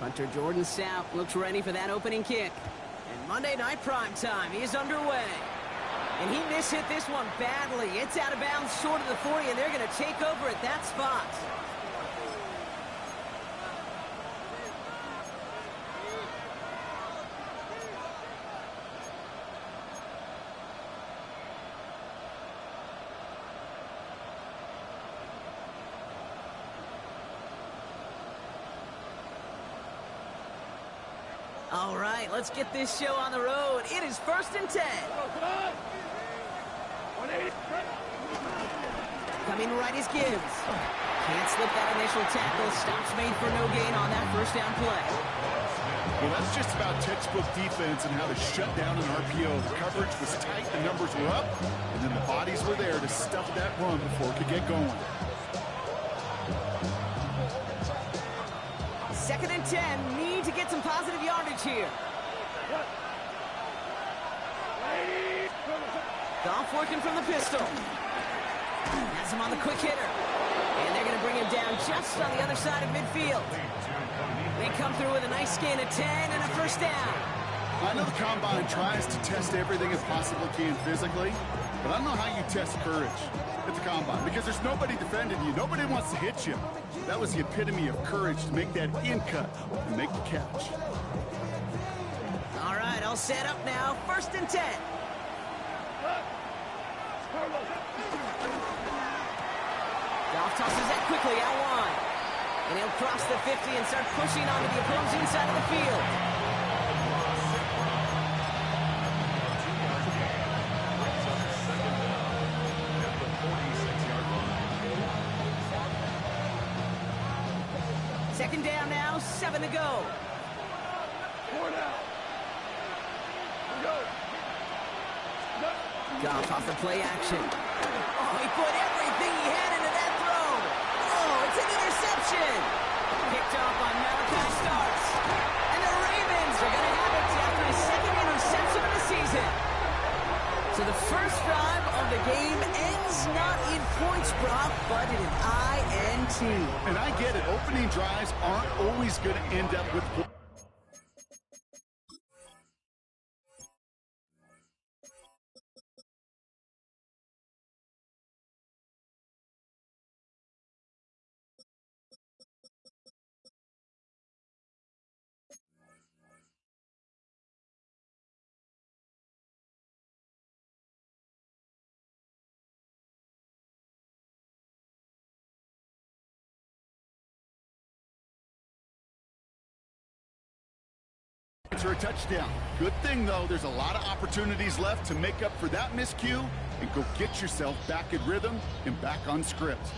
Hunter Jordan Stout looks ready for that opening kick. And Monday Night Prime Time is underway. And he mishit this one badly. It's out of bounds short of the 40, and they're going to take over at that spot. All right, let's get this show on the road. It is 1st and 10. Coming right is Gibbs. Can't slip that initial tackle. Stops made for no gain on that first down play. Well, that's just about textbook defense and how to shut down an RPO. The coverage was tight, the numbers were up, and then the bodies were there to stuff that run before it could get going. 2nd and 10. Need to get some positive yardage here. Goff working from the pistol. Has him on the quick hitter. And they're going to bring him down just on the other side of midfield. They come through with a nice gain of 10 and a first down. I know the Combine tries to test everything it possibly can physically, but I don't know how you test courage at the Combine because there's nobody defending you. Nobody wants to hit you. That was the epitome of courage to make that in cut and make the catch. All right, all set up now. 1st and 10. Goff tosses that quickly out wide. And he'll cross the 50 and start pushing onto the opposing side of the field. Second down now, 7 to go. Goff off the play action. Oh, he put everything he had into that throw. Oh, it's an interception. Picked off on Malachi Starks. And the Ravens are going to have it after his 2nd interception of the season. So the first drive of the game ends not in points, Brock, but in an INT. And I get it. Opening drives aren't always going to end up with points. For a touchdown. Good thing, though, there's a lot of opportunities left to make up for that miscue and go get yourself back in rhythm and back on script.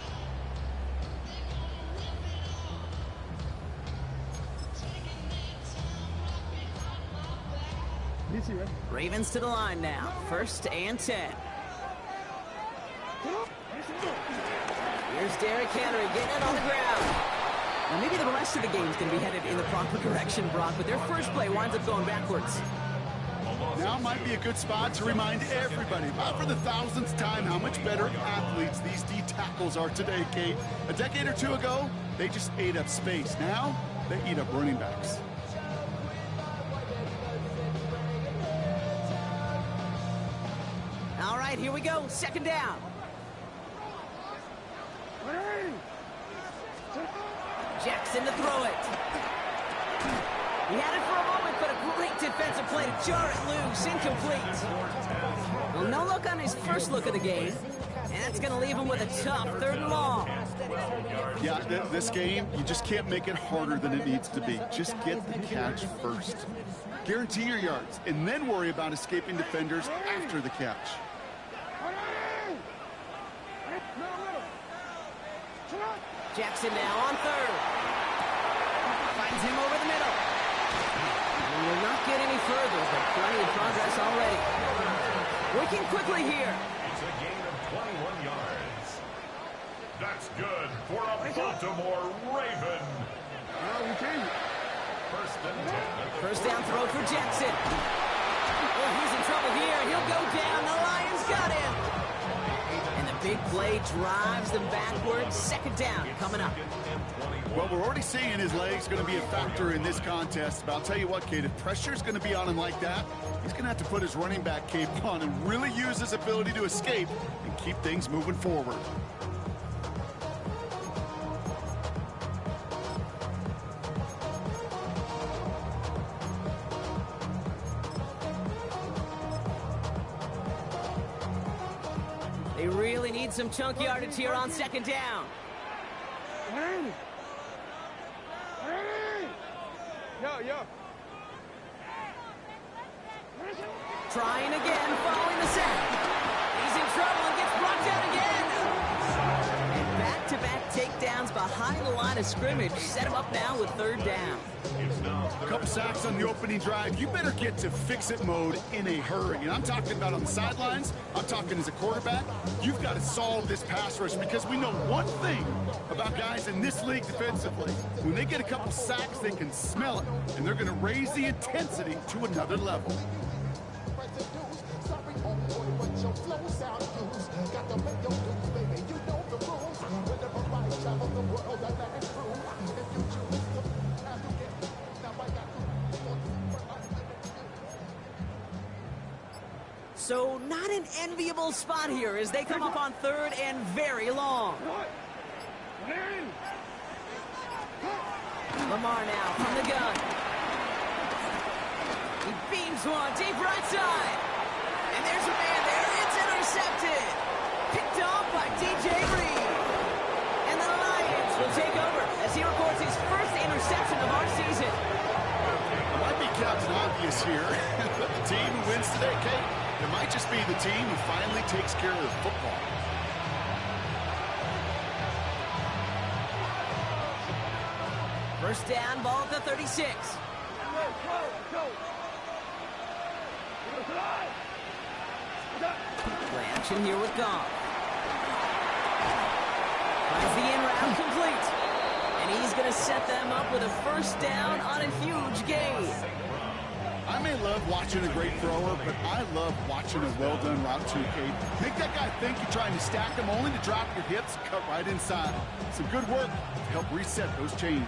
Ravens to the line now. 1st and 10. Here's Derrick Henry getting it on the ground. Now, maybe the rest of the game is going to be headed in the proper direction, Brock, but their first play winds up going backwards. Now might be a good spot to remind everybody, about for the 1000th time, how much better athletes these D tackles are today, Kate. A decade or two ago, they just ate up space. Now, they eat up running backs. All right, here we go. 2nd down. Jackson to throw it. He had it for a moment, but a great defensive play to jar it loose. Incomplete. Well, no look on his first look of the game. And that's going to leave him with a tough 3rd and long. Yeah, this game, you just can't make it harder than it needs to be. Just get the catch first. Guarantee your yards, and then worry about escaping defenders after the catch. Jackson now on 3rd. Finds him over the middle. And will not get any further, but plenty of progress already. Working quickly here. It's a gain of 21 yards. That's good for a Baltimore Raven. 1st and 10. First down throw for Jackson. Oh, he's in trouble here. He'll go down. The Lions got him. And the big play drives them backwards. Second down coming up. Well, we're already seeing his legs going to be a factor in this contest. But I'll tell you what, Kate, if pressure's going to be on him like that, he's going to have to put his running back cape on and really use his ability to escape and keep things moving forward. They really need some chunk yardage here on second down. Trying again, following the sack. He's in trouble and gets brought down again. And back-to-back takedowns behind the line of scrimmage. Set him up now with third down. A couple sacks on the opening drive. You better get to fix-it mode in a hurry. And I'm talking about on the sidelines. I'm talking as a quarterback. You've got to solve this pass rush because we know one thing about guys in this league defensively. When they get a couple sacks, they can smell it. And they're going to raise the intensity to another level. So not an enviable spot here as they come up on third and very long. Lamar now from the gun. He beams one deep right side. And there's a man there. It's intercepted. Picked off by DJ Reed. And the Lions will take over as he records his first interception of our season. It might be Captain Obvious here, but the team who wins today, Kate, it might just be the team who finally takes care of the football. First down, ball at the 36. Play action here with Goff. Finds the in route complete. And he's going to set them up with a first down on a huge gain. I may love watching a great thrower, but I love watching a well-done route too, Kate. Make that guy think you're trying to stack him only to drop your hips, cut right inside. Some good work to help reset those chains.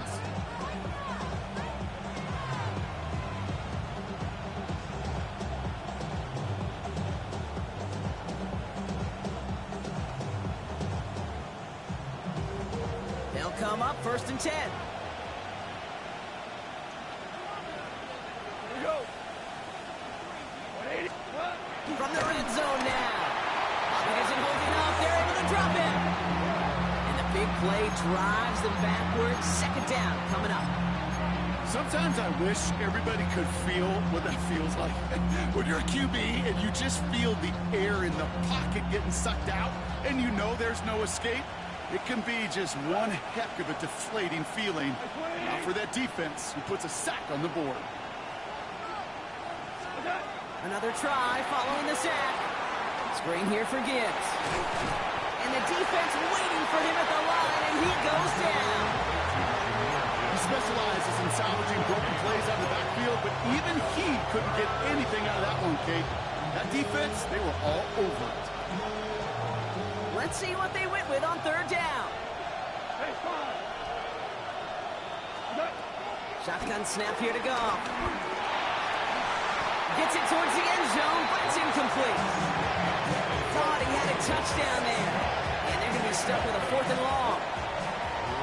They'll come up first and 10. From the red zone now. Isn't holding up. They're able to drop him. And the big play drives them backwards. Second down coming up. Sometimes I wish everybody could feel what that feels like. When you're a QB and you just feel the air in the pocket getting sucked out and you know there's no escape, it can be just one heck of a deflating feeling. Now for that defense who puts a sack on the board. Another try following the sack. Screen here for Gibbs. And the defense waiting for him at the line, and he goes down. He specializes in salvaging broken plays out of the backfield, but even he couldn't get anything out of that one, Kate. That defense, they were all over it. Let's see what they went with on third down. Shotgun snap here to go. Gets it towards the end zone, but it's incomplete. Thought he had a touchdown there. And they're going to be stuck with a fourth and long.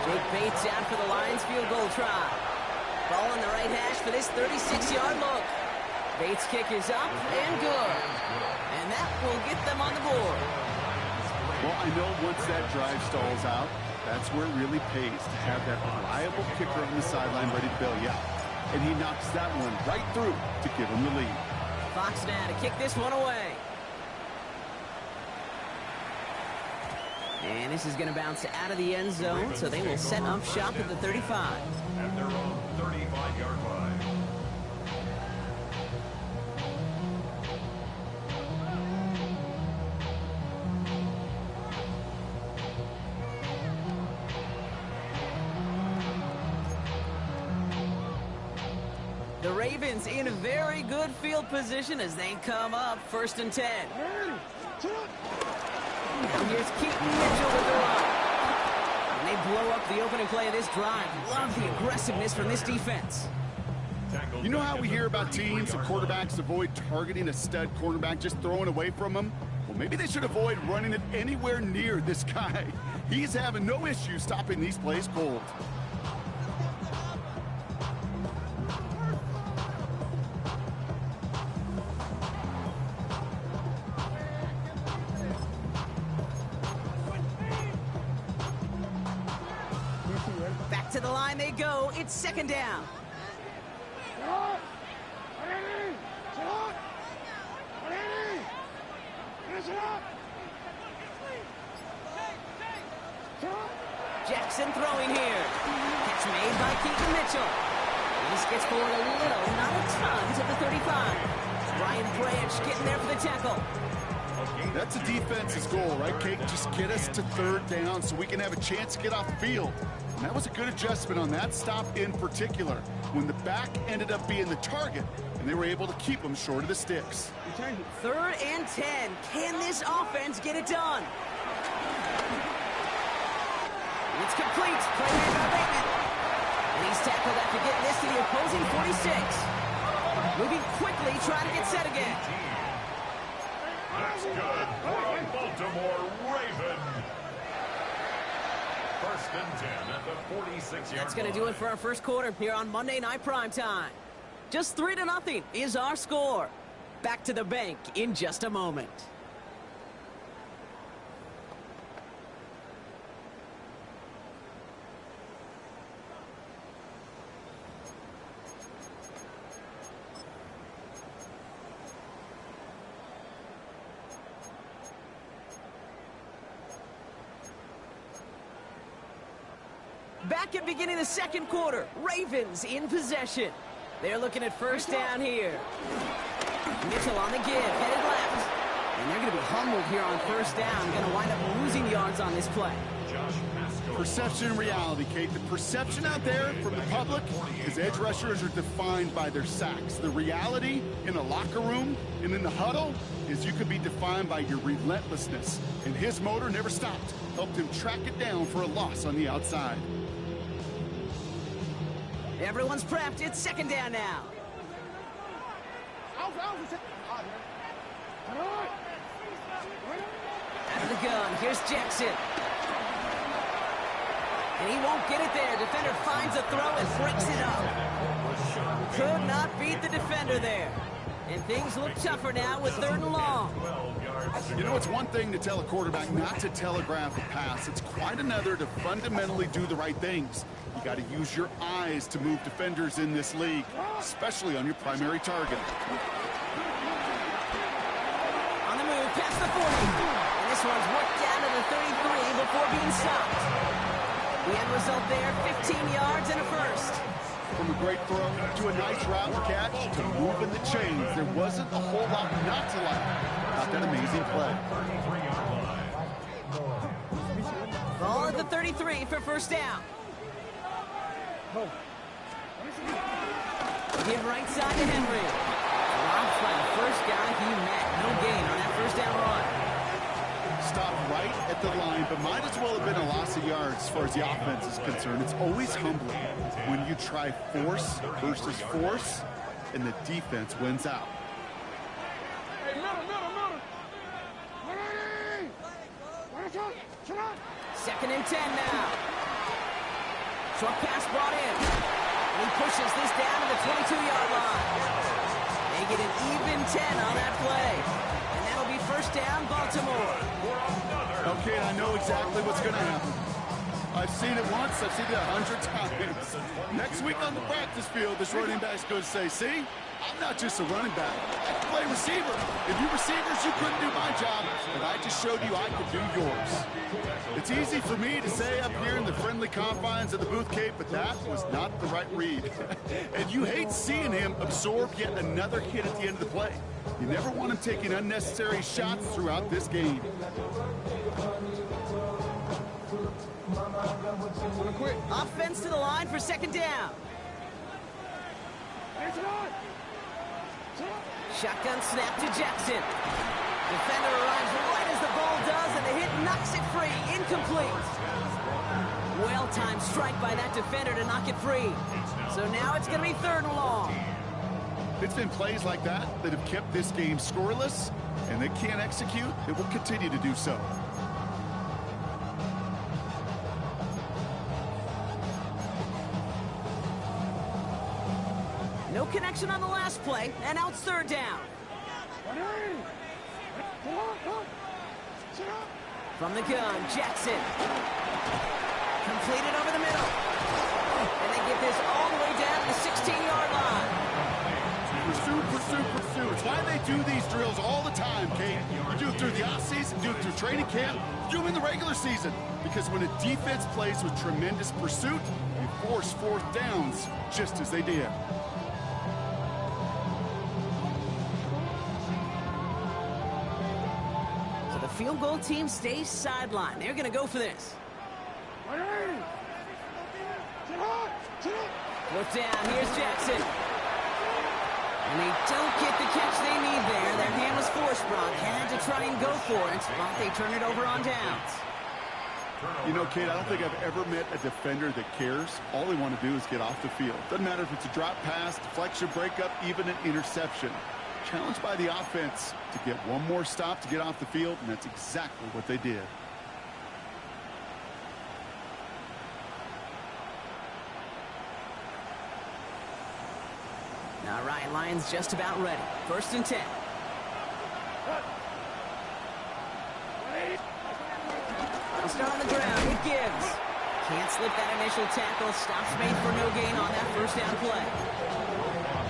Jake Bates out for the Lions field goal try. Ball on the right hash for this 36-yard look. Bates' kick is up and good. And that will get them on the board. Well, I know once that drive stalls out, that's where it really pays to have that reliable kicker on the sideline ready to bail you out. And he knocks that one right through to give him the lead. Fox now to kick this one away. And this is going to bounce out of the end zone, so they will set up shop at the 35. At their own 35-yard line. The Ravens in a very good field position as they come up first and 10. Now here's Keaton Mitchell with the run. And they blow up the opening play of this drive. Love the aggressiveness from this defense. You know how we hear about teams and quarterbacks avoid targeting a stud cornerback, just throwing away from him? Well, maybe they should avoid running it anywhere near this guy. He's having no issue stopping these plays cold. Back to the line they go. It's second down. Jackson throwing here. Catch made by Keaton Mitchell. This gets forward a little, not a ton, to the 35. Brian Branch getting there for the tackle. That's a defense's goal, right, Kate? Just get us to third down so we can have a chance to get off the field. And that was a good adjustment on that stop in particular, when the back ended up being the target, and they were able to keep them short of the sticks. 3rd and 10. Can this offense get it done? It's complete. Play made by Bateman. And he's tackled after getting this to the opposing 46. Moving quickly, trying to get set again. That's good for a Baltimore Raven. 1st and 10 at the 46-yard line. That's going to do it for our first quarter here on Monday Night Primetime. Just 3-0 is our score. Back to the bank in just a moment. Back at beginning of the second quarter, Ravens in possession. They're looking at first down here. Mitchell on the give, headed left. And they're going to be humbled here on first down. Going to wind up losing yards on this play. Perception and reality, Kate. The perception out there from the public is edge rushers are defined by their sacks. The reality in a locker room and in the huddle is you could be defined by your relentlessness. And his motor never stopped. Helped him track it down for a loss on the outside. Everyone's prepped. It's second down now. Out of the gun. Here's Jackson. And he won't get it there. Defender finds a throw and breaks it up. Could not beat the defender there. And things look tougher now with 3rd and long. You know, it's one thing to tell a quarterback not to telegraph a pass. It's quite another to fundamentally do the right things. You got to use your eyes to move defenders in this league, especially on your primary target. On the move, past the 40. And this one's worked down to the 33 before being stopped. The end result there, 15 yards and a first. From a great throw to a nice route catch to moving the chains, there wasn't a whole lot not to like about that amazing play. Ball at the 33 for first down. Give right side to Henry. Drops by the first guy he met. No gain on that first down run. Stopped right at the line, but might as well have been a loss of yards as far as the offense is concerned. It's always humbling when you try force versus force, and the defense wins out. Second and 10 now. Short pass brought in. And he pushes this down to the 22-yard line. They get an even 10 on that play. And that'll be first down, Baltimore. Okay, I know exactly what's going to happen. I've seen it once, I've seen it 100 times. Next week on the practice field, this running back's going to say, see, I'm not just a running back. I can play receiver. If you receivers, you couldn't do my job, but I just showed you I could do yours. It's easy for me to say up here in the friendly confines of the booth, Cape, but that was not the right read. And you hate seeing him absorb yet another hit at the end of the play. You never want him taking unnecessary shots throughout this game. Offense to the line for second down. Shotgun snap to Jackson. Defender arrives right as the ball does, and the hit knocks it free. Incomplete. Well-timed strike by that defender to knock it free. So now it's going to be 3rd and long. It's been plays like that that have kept this game scoreless, and they can't execute. It will continue to do so. No connection on the last play, and now it's 3rd down. From the gun, Jackson. Completed over the middle. And they get this all the way down to the 16-yard line. Pursue, pursue, pursue. It's why they do these drills all the time, Kate. You do it through the offseason, do it through training camp, do them in the regular season. Because when a defense plays with tremendous pursuit, you force 4th downs just as they did. So the field goal team stays sidelined. They're going to go for this. 4th down, here's Jackson. And they don't get the catch they need there. Their hand was forced, Brock. Had to try and go for it, but they turn it over on downs. You know, Kate, I don't think I've ever met a defender that cares. All they want to do is get off the field. Doesn't matter if it's a drop pass, deflection, breakup, even an interception. Challenged by the offense to get one more stop to get off the field, and that's exactly what they did. All right, Lions just about ready. 1st and 10. They'll start on the ground. It gives. Can't slip that initial tackle. Stops made for no gain on that 1st down play.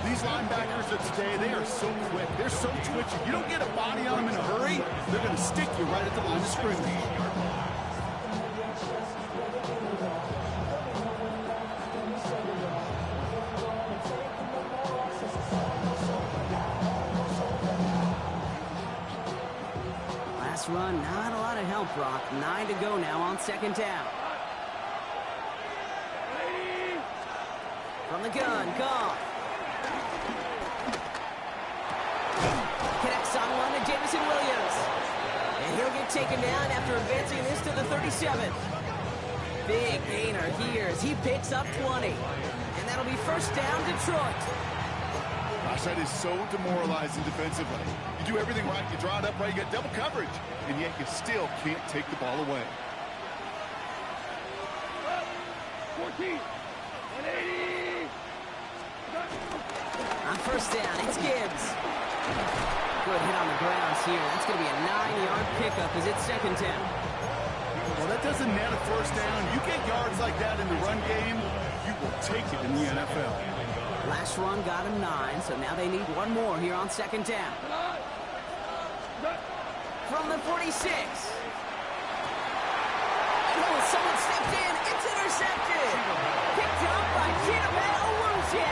These linebackers of today, they are so quick. They're so twitchy. You don't get a body on them in a hurry, they're going to stick you right at the line of scrimmage. Run, not a lot of help, Brock. 9 to go now on 2nd down. From the gun, Goff. Connects on one to Jameson Williams. And he'll get taken down after advancing this to the 37. Big gainer here as he picks up 20. And that'll be 1st down, Detroit. Gosh, that is so demoralizing defensively. You do everything right, you draw it up right, you get double coverage, and yet you still can't take the ball away. 14, 180. On 1st down, it's Gibbs. Good hit on the grounds here. That's going to be a 9-yard pickup as it's 2nd down. Well, that doesn't net a 1st down. You get yards like that in the run game, you will take it in the NFL. Last run got him 9, so now they need one more here on 2nd down. From the 46. Oh, someone stepped in. It's intercepted. Picked up by Chidobe Awuzie.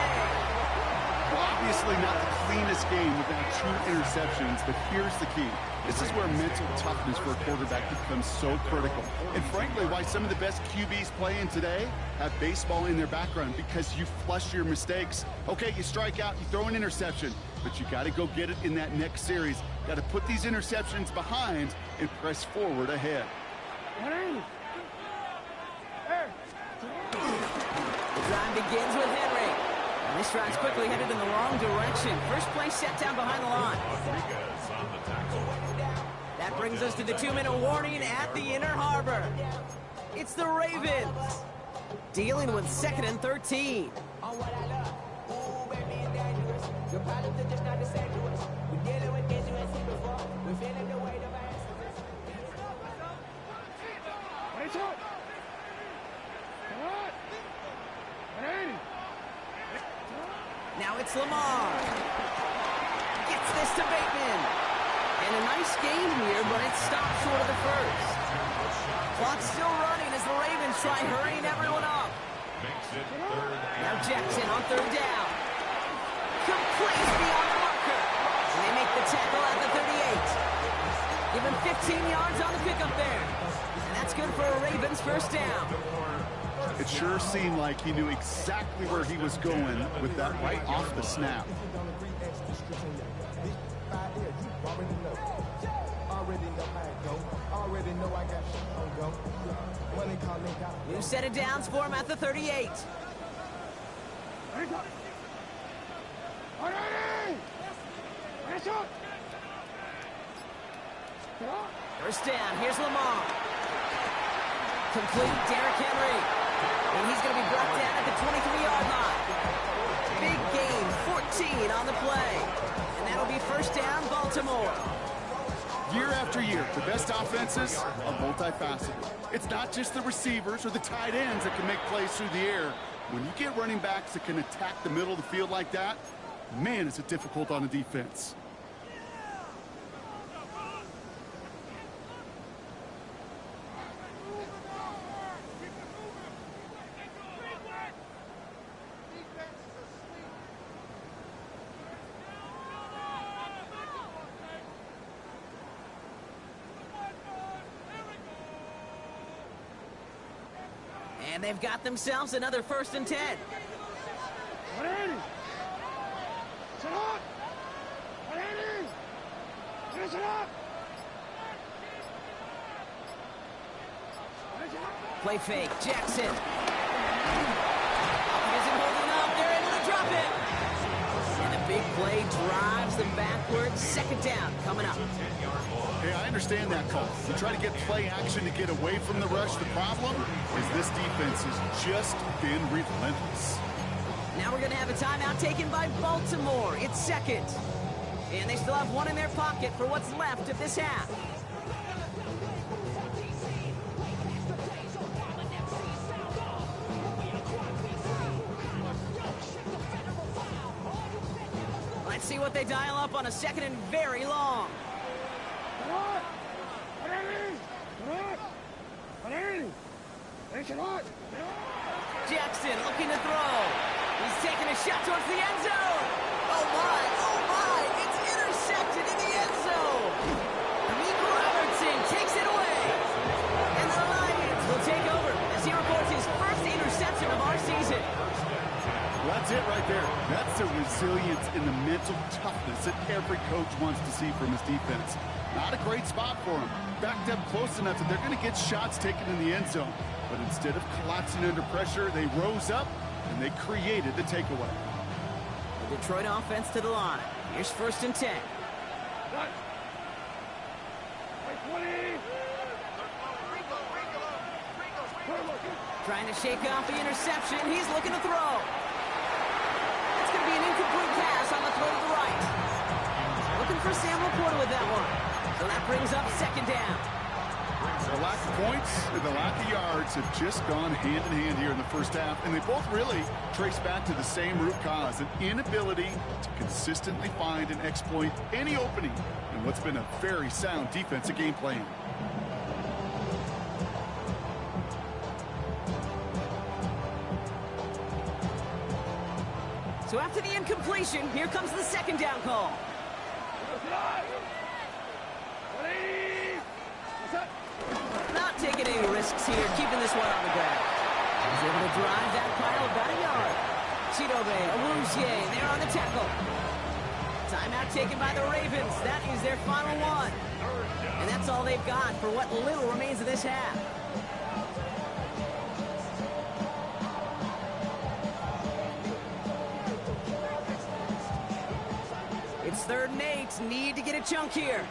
Well, obviously not the cleanest game without 2 interceptions, but here's the key. This is where mental toughness for a quarterback becomes so critical. And frankly, why some of the best QBs playing today have baseball in their background, because you flush your mistakes. Okay, you strike out, you throw an interception, but you got to go get it in that next series. Got to put these interceptions behind and press forward ahead. The drive begins with Henry. And this drive's quickly headed in the wrong direction. First play set down behind the line. That brings us to the 2-minute warning at the Inner Harbor. It's the Ravens dealing with 2nd and 13. Now it's Lamar. Gets this to Bateman. And a nice game here, but it stopped short of the 1st. Clock's still running as the Ravens try hurrying everyone up. Now Jackson on 3rd down. Complete beyond the marker. And they make the tackle at the 38. Give him 15 yards on the pickup there. And that's good for a Ravens 1st down. It sure seemed like he knew exactly where he was going with that right off the snap. already know I got shit on go. Money calling got. New set of downs for him at the 38. First down, here's Lamar. Complete, Derrick Henry. And he's going to be brought down at the 23-yard line. Big gain, 14 on the play. And that'll be first down, Baltimore. Year after year, the best offenses are multifaceted. It's not just the receivers or the tight ends that can make plays through the air. When you get running backs that can attack the middle of the field like that, man, is it difficult on the defense. And they've got themselves another 1st and 10. Play fake, Jackson. Isn't holding up, they're able to drop it. And the big play drives them backwards. 2nd down coming up. Hey, I understand that call. You try to get play action to get away from the rush. The problem is this defense has just been relentless. Now we're going to have a timeout taken by Baltimore. It's 2nd. And they still have one in their pocket for what's left of this half. Let's see what they dial up on a 2nd and very long. Jackson looking to throw. He's taking a shot towards the end zone. Oh my, it's intercepted in the end zone. Nico Robertson takes it away. And the Lions will take over as he records his first interception of our season. Well, that's it right there. That's the resilience and the mental toughness that every coach wants to see from his defense. Not a great spot for him. Backed up close enough that they're going to get shots taken in the end zone. But instead of collapsing under pressure, they rose up and they created the takeaway. The Detroit offense to the line. Here's 1st and 10. Trying to shake off the interception. He's looking to throw. It's going to be an incomplete pass on the throw to the right. Looking for Sam Laporta with that one. So that brings up 2nd down. The lack of points and the lack of yards have just gone hand in hand here in the first half, and they both really trace back to the same root cause, an inability to consistently find and exploit any opening in what's been a very sound defensive game plan. So after the incompletion, here comes the 2nd down call. Not taking any risks here, keeping this one on the ground. He's able to drive that pile about a yard. Chidobe, Awuzie, they're on the tackle. Timeout taken by the Ravens. That is their final one. And that's all they've got for what little remains of this half. It's 3rd and 8. Need to get a chunk here.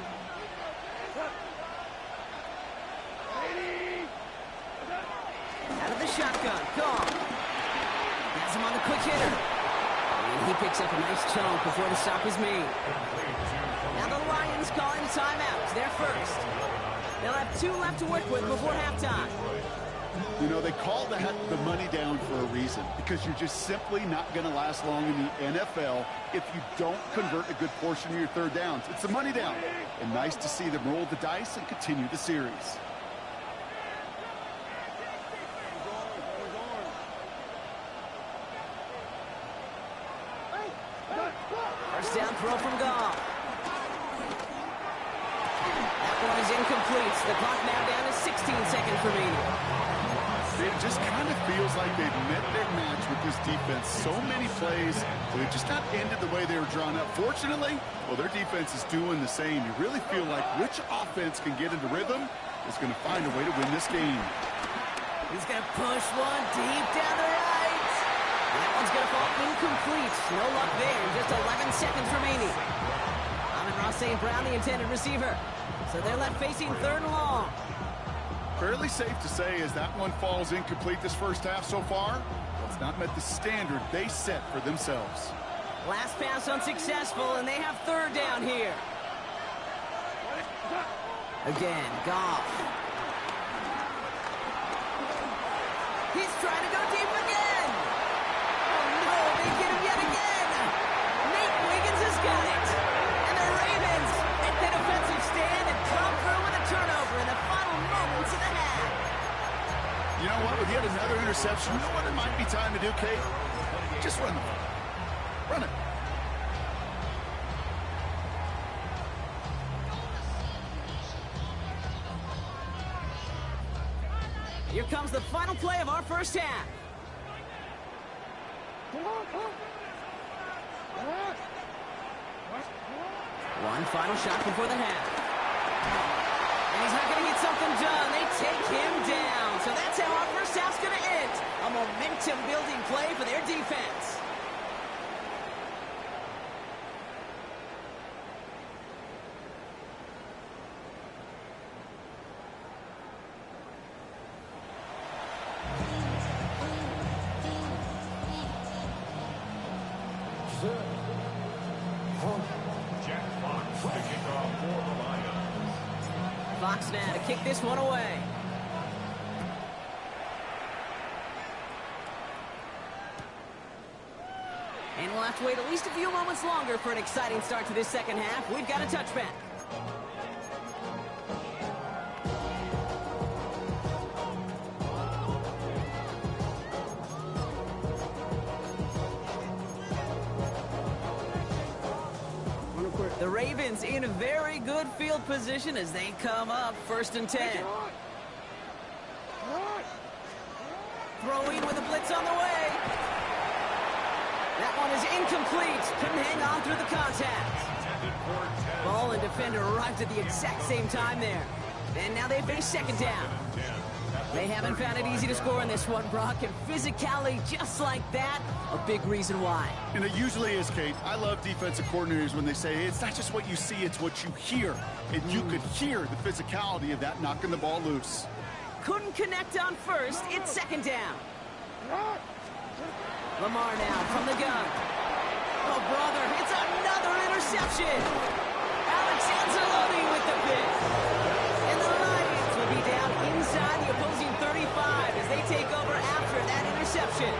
Out of the shotgun. Gone. Has him on the quick hitter. And he picks up a nice chunk before the stop is made. Now the Lions calling timeouts. They're first. They'll have 2 left to work with before halftime. You know, they call that the money down for a reason, because you're just simply not going to last long in the NFL if you don't convert a good portion of your 3rd downs. It's the money down. And nice to see them roll the dice and continue the series. First down throw from Goff. That one is incomplete. The clock now down to 16 seconds remaining. It just kind of feels like they've met their match with this defense. So many plays, but it just not ended the way they were drawn up. Fortunately, well, their defense is doing the same. You really feel like which offense can get into rhythm is going to find a way to win this game. He's going to push one deep down the right. And that one's going to fall incomplete. No luck there. Just 11 seconds remaining. Amon-Ra St. Brown, the intended receiver. So they're left facing 3rd and long. Fairly safe to say as that one falls incomplete this first half so far, it's not met the standard they set for themselves. Last pass unsuccessful, and they have 3rd down here. Again, Goff. He's trying to go deep again. Oh, no, they get him yet again. Nate Wiggins has got it. And the Ravens make the defensive stand and come through with a turnover in the final moments of the half. You know what? With yet another interception, you know what it might be time to do, Kate? Just run the ball. Run it. Here comes the final play of our first half. One final shot before the half. And he's not going to get something done. They take him down. So that's how our first half's going to end. A momentum-building play for their defense. Fox now to kick this one away. And we'll have to wait at least a few moments longer for an exciting start to this second half. We've got a touchback. The Ravens in a very good field position as they come up 1st and 10. Throwing with a blitz on the way. That one is incomplete. Couldn't hang on through the contact. Ball and defender arrived at the exact same time there. And now they face 2nd down. They haven't found it easy to score in this one, Brock, and physicality just like that, a big reason why. And it usually is, Kate. I love defensive coordinators when they say, hey, it's not just what you see, it's what you hear. And you could hear the physicality of that knocking the ball loose. Couldn't connect on 1st. It's 2nd down. Lamar now from the gun. Oh, brother, it's another interception. Alex Anzalone with the pick. And the Lions will be down inside the opposing 35 as they take over after that interception.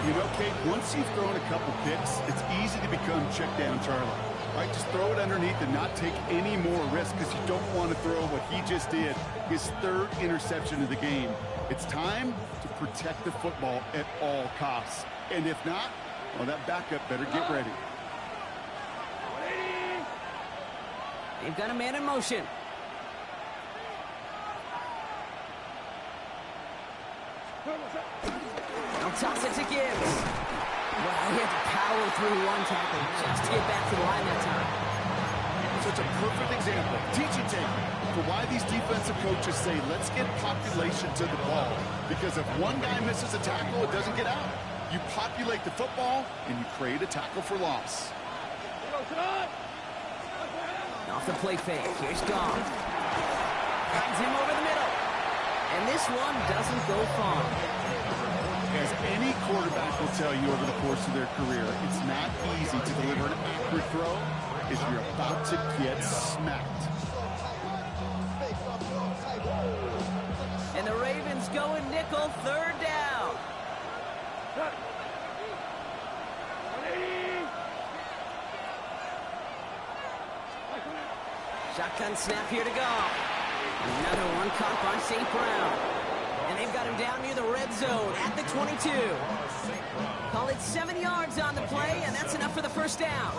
You know, Kate, once you've thrown a couple picks, it's easy to become check down Charlie. Right? Just throw it underneath and not take any more risk because you don't want to throw what he just did, his 3rd interception of the game. It's time to protect the football at all costs. And if not, well, that backup better get ready. They've got a man in motion. They'll toss it to Gibbs. Well, he had to power through one tackle just to get back to the line that time. So it's a perfect example, teaching tape, for why these defensive coaches say, let's get population to the ball. Because if one guy misses a tackle, it doesn't get out. You populate the football, and you create a tackle for loss. Off the play fake. Here's Goff. Finds him over the middle. And this one doesn't go far. As any quarterback will tell you over the course of their career, it's not easy to deliver an accurate throw if you're about to get smacked. And the Ravens go in nickel, 3rd down. Shotgun snap here to go. Another one caught by St. Brown. And they've got him down near the red zone at the 22. Call it 7 yards on the play, and that's enough for the 1st down.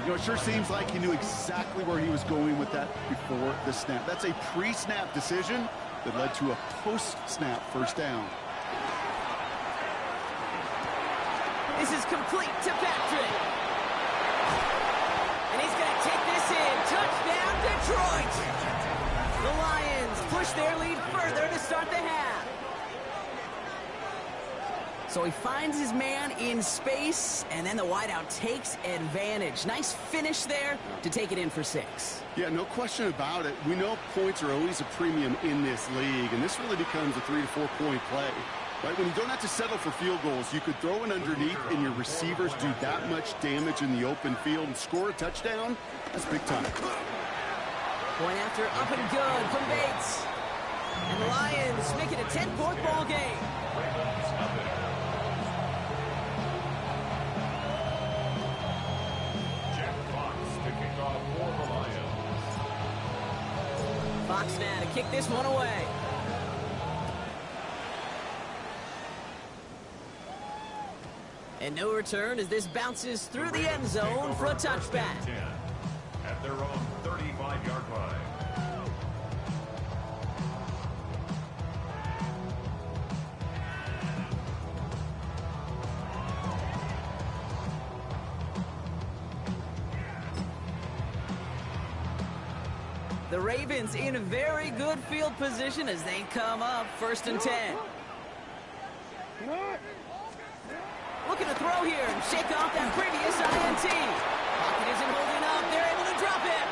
You know, it sure seems like he knew exactly where he was going with that before the snap. That's a pre-snap decision that led to a post-snap 1st down. This is complete to Patrick. And he's going to take this in. Touchdown, Detroit. The Lions further to start the half. So he finds his man in space, and then the wideout takes advantage. Nice finish there to take it in for 6. Yeah, no question about it. We know points are always a premium in this league, and this really becomes a 3 to 4 point play. Right? When you don't have to settle for field goals, you could throw it underneath and your receivers do that much damage in the open field and score a touchdown. That's big time. Point after up and good from Bates. And the Lions make it a 10-point ball game. Jack Fox to kick off for the Lions. Fox now to kick this one away. And no return as this bounces through the end zone for a touchback. 10 at their own 35-yard line. The Ravens in very good field position as they come up 1st and 10. Looking to throw here and shake off that previous INT. Pocket isn't holding up. They're able to drop it.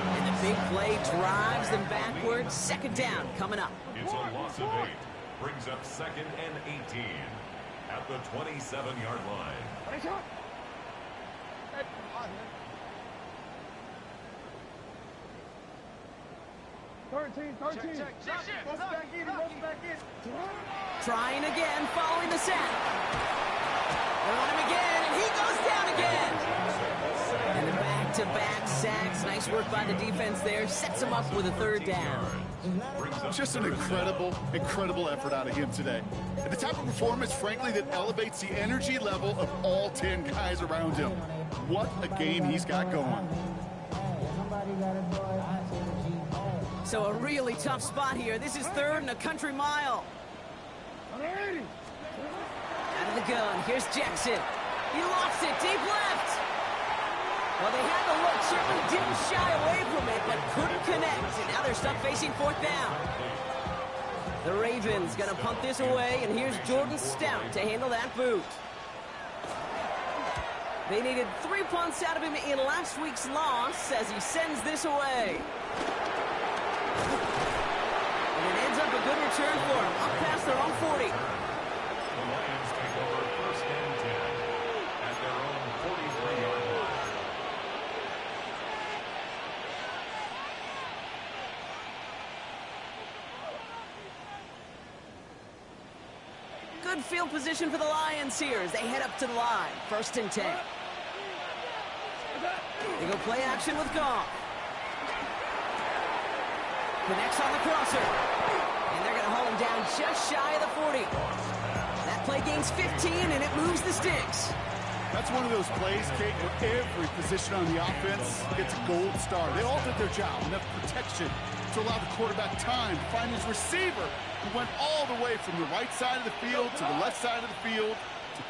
And the big play drives them backwards. 2nd down coming up. It's a loss of 8. Brings up 2nd and 18 at the 27-yard line. 13. Goes back in. Trying again, following the sack. They're on him again, and he goes down again. And the back-to-back sacks. Nice work by the defense there. Sets him up with a 3rd down. Just an incredible effort out of him today. And the type of performance, frankly, that elevates the energy level of all 10 guys around him. What a game he's got going. So a really tough spot here. This is 3rd and a country mile. Out of the gun, here's Jackson. He lofts it deep left. Well, they had the look, certainly didn't shy away from it, but couldn't connect. And now they're stuck facing 4th down. The Ravens gonna punt this away, and here's Jordan Stout to handle that boot. They needed 3 punts out of him in last week's loss as he sends this away. And it ends up a good return for him, up past their own 40. The Lions take over 1st and 10 at their own 43-yard line. Good field position for the Lions here as they head up to the line. 1st and 10. They go play action with Goff. Connects on the crosser. And they're going to haul him down just shy of the 40. That play gains 15, and it moves the sticks. That's one of those plays, Kate, where every position on the offense gets a gold star. They all did their job. Enough protection to allow the quarterback time to find his receiver, who went all the way from the right side of the field to the left side of the field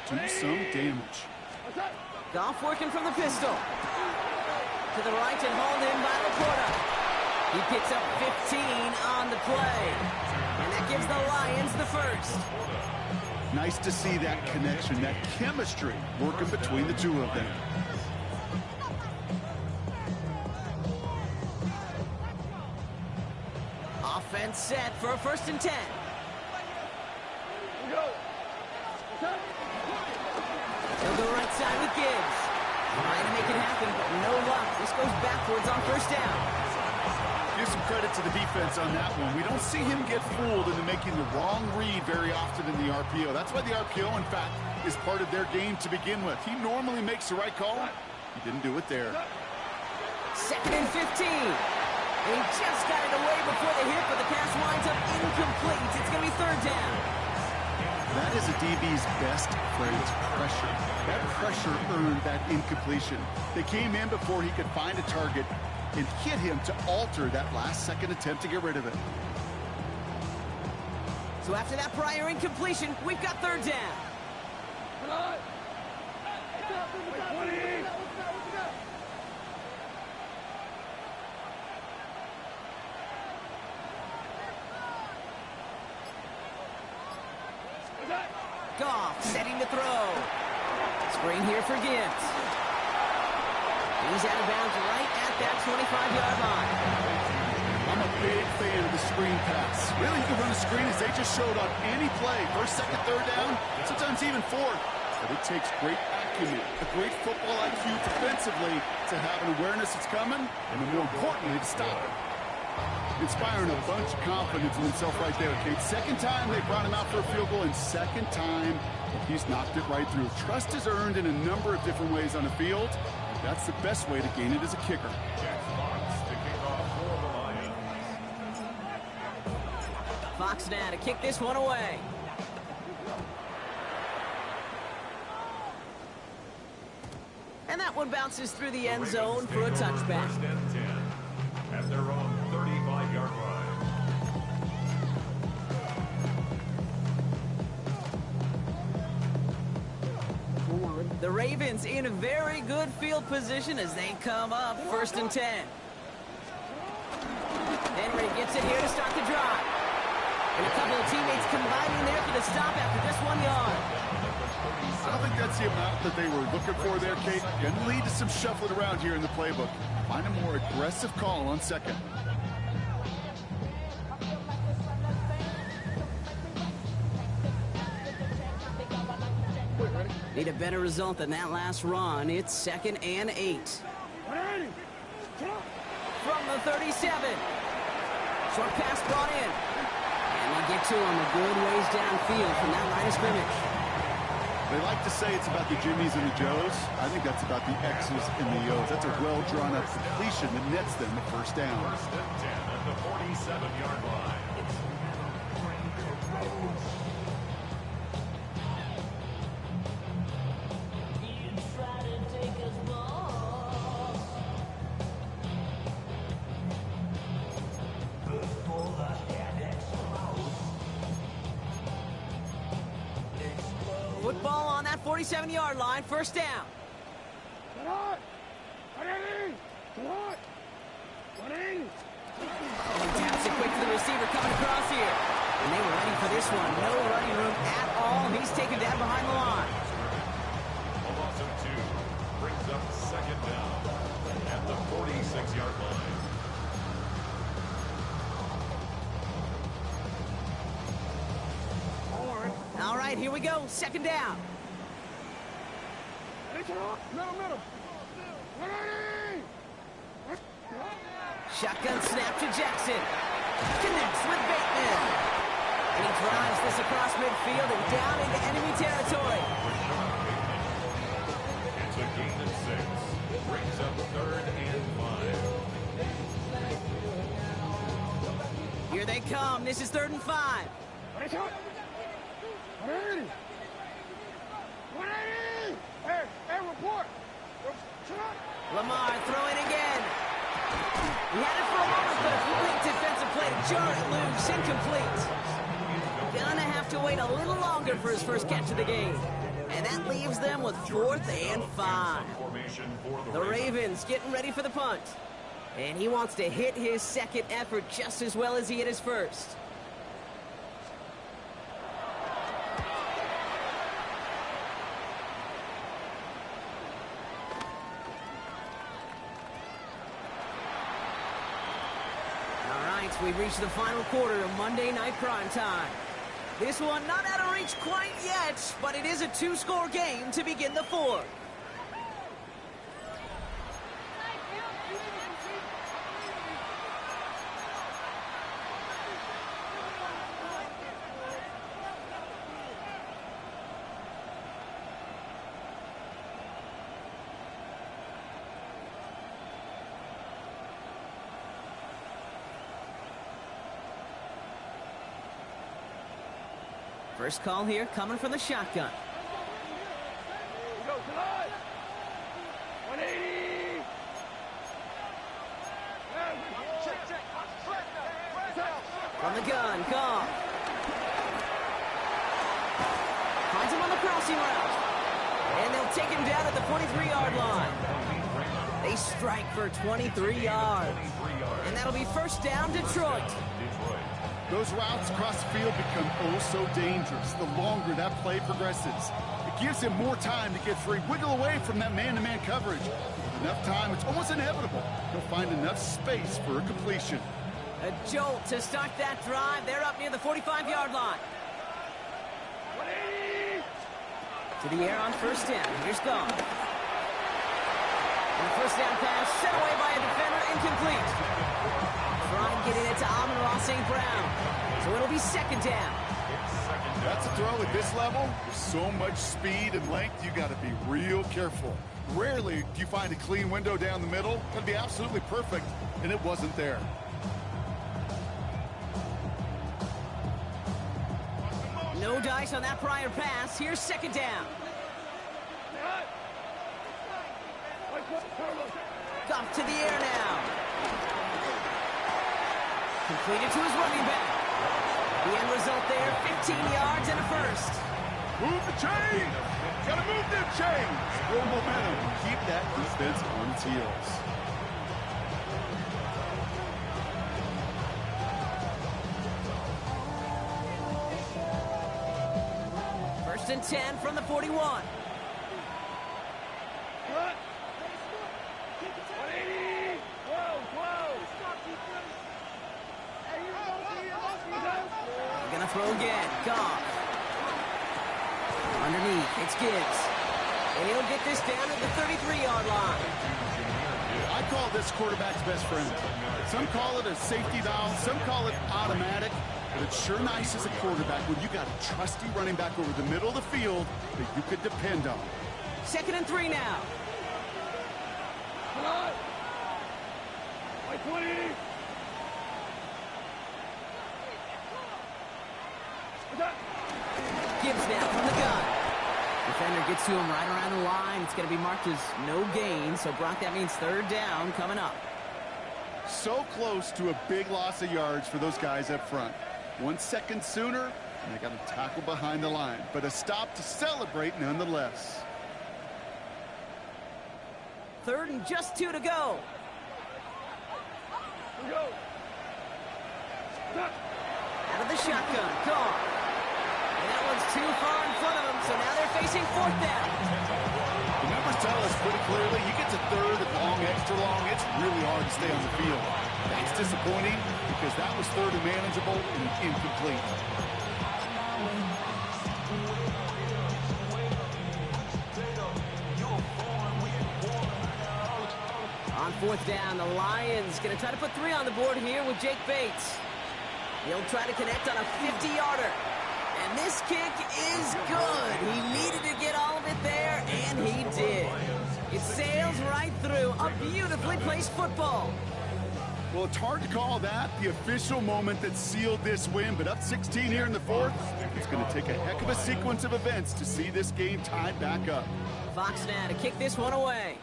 to do some damage. Goff working from the pistol. To the right and hauled in by Laporta. He picks up 15 on the play. And that gives the Lions the 1st. Nice to see that connection, that chemistry working between the two of them. Offense set for a 1st and 10. They'll go right side with Gibbs. Trying to make it happen, but no luck. This goes backwards on 1st down. Give some credit to the defense on that one. We don't see him get fooled into making the wrong read very often in the RPO. That's why the RPO, in fact, is part of their game to begin with. He normally makes the right call. He didn't do it there. 2nd and 15. And he just got it away before the hit, but the pass winds up incomplete. It's going to be 3rd down. That is a DB's best phrase, pressure. That pressure earned that incompletion. They came in before he could find a target and hit him to alter that last-second attempt to get rid of it. So after that prior incompletion, we've got 3rd down. off, setting to throw. Screen here for Gibbs. He's out of bounds right at that 25-yard line. I'm a big fan of the screen pass. Really, you can run a screen as they just showed on any play. First, second, third down, sometimes even fourth. But it takes great acumen, a great football IQ defensively to have an awareness it's coming, and more importantly, to stop it. Inspiring a bunch of confidence in himself right there, Kate. Second time they brought him out for a field goal, and second time he's knocked it right through. Trust is earned in a number of different ways on the field. That's the best way to gain it as a kicker. Fox now to kick this one away. And that one bounces through the end zone for a touchback. First and 10 at their own 35-yard line. The Ravens in a very good field position as they come up first and 10. Henry gets it here to start the drive. And a couple of teammates combining there for the stop after just 1 yard. I don't think that's the amount that they were looking for there, Kate. Can lead to some shuffling around here in the playbook. Find a more aggressive call on second. Need a better result than that last run. It's 2nd and 8. From the 37. Short pass brought in. And they get to him a good ways downfield from that line of scrimmage. They like to say it's about the Jimmies and the Joes. I think that's about the X's and the O's. That's a well-drawn-up completion that nets them the first down. First and 10 at the 47-yard line. Football on that 47-yard line, first down. Taps it quick to the receiver coming across here. And they were ready for this one. No running room at all. He's taken down behind the line. A loss of 2 brings up second down at the 46-yard line. All right, here we go. Second down. Middle. Shotgun snap to Jackson. Connects with Bateman. And he drives this across midfield and down into enemy territory. It's a gain of 6. Brings up 3rd and 5. Here they come. This is 3rd and 5. Hey, report. Lamar throwing again. He had it for a moment, but a quick defensive play to jar it loose. Incomplete. Gonna have to wait a little longer for his first catch of the game. And that leaves them with 4th and 5. The Ravens getting ready for the punt. And he wants to hit his second effort just as well as he hit his first. We've reached the final quarter of Monday Night Prime Time. This one not out of reach quite yet, but it is a 2-score game to begin the 4th. First call here coming from the shotgun. Go, July. 180. From the gun, Goff. Finds him on the crossing route. And they'll take him down at the 43-yard line. They strike for 23 yards. And that'll be first down, Detroit. Those routes across the field become oh so dangerous the longer that play progresses. It gives him more time to get free, wiggle away from that man-to-man coverage. With enough time, it's almost inevitable. He'll find enough space for a completion. A jolt to start that drive. They're up near the 45-yard line. 180. To the air on first down. Here's Gone. And the first down pass set away by a defender, incomplete. Trying getting it to Amon-Ra St. Brown. So it'll be second down. That's a throw at this level. With so much speed and length, you got to be real careful. Rarely do you find a clean window down the middle. That'd be absolutely perfect, and it wasn't there. No dice on that prior pass. Here's second down. Goff to the air now. Completed to his running back. The end result there, 15 yards and a first. Move the chain! Gotta move them chains! Build momentum. Keep that defense on its heels. First and 10 from the 41. 180. Whoa, whoa. They're gonna throw again. Goff. Underneath, it's Gibbs. And he'll get this down at the 33-yard line. I call this quarterback's best friend. Some call it a safety valve, some call it automatic, but it's sure nice as a quarterback when you got a trusty running back over the middle of the field that you could depend on. Second and 3 now. Come on. 20. Gibbs now from the gun. Defender gets to him right around the line. It's going to be marked as no gain. So, Brock, that means third down coming up. So close to a big loss of yards for those guys up front. 1 second sooner, and they got a tackle behind the line. But a stop to celebrate nonetheless. Third and just 2 to go. Go. Out of the shotgun. Gone. And that one's too far in front of them, so now they're facing fourth down. The numbers tell us pretty clearly, you get to third and long, extra long, it's really hard to stay on the field. That's disappointing because that was third and manageable and incomplete. On fourth down, the Lions going to try to put 3 on the board here with Jake Bates. He'll try to connect on a 50-yarder. And this kick is good. He needed to get all of it there, and he did. It sails right through. A beautifully placed football. Well, it's hard to call that the official moment that sealed this win, but up 16 here in the fourth, it's going to take a heck of a sequence of events to see this game tied back up. Fox now to kick this one away.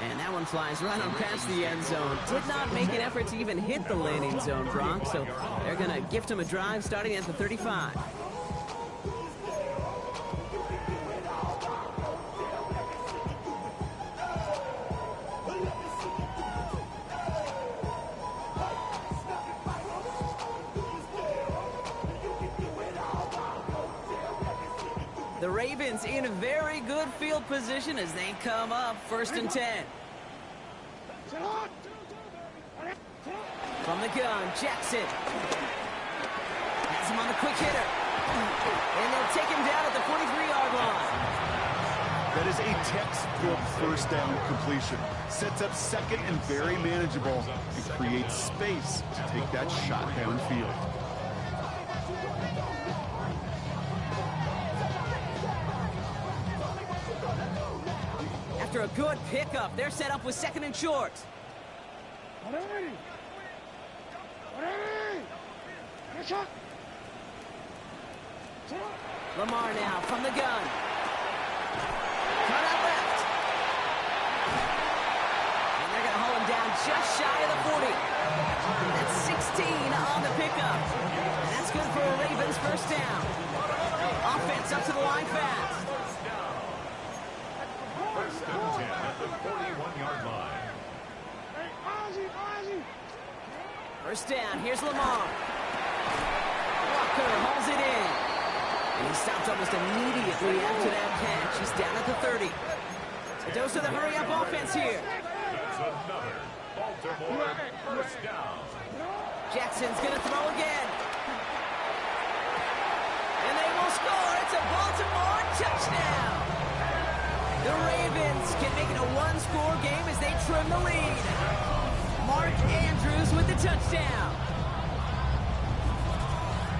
And that one flies right on past the end zone. Did not make an effort to even hit the landing zone, Brock. So they're going to gift him a drive starting at the 35. The Ravens in very good field position as they come up first and 10. From the gun, Jackson. Has him on the quick hitter. And they'll take him down at the 43-yard line. That is a textbook first down completion. Sets up second and very manageable and creates space to take that shot downfield. After a good pickup, they're set up with second and short. Lamar now from the gun. Cut out left. And they're going to haul him down just shy of the 40. That's 16 on the pickup. And that's good for a Ravens first down. Offense up to the line fast. First and 10 at the 41-yard line. Hey, Ozzy! First down, here's Lamar. Walker hauls it in. And he stopped almost immediately after that catch. He's down at the 30. A dose of the hurry-up offense here. That's another Baltimore first down. Jackson's going to throw again. And they will score. It's a Baltimore touchdown. The Ravens can make it a one-score game as they trim the lead. Mark Andrews with the touchdown.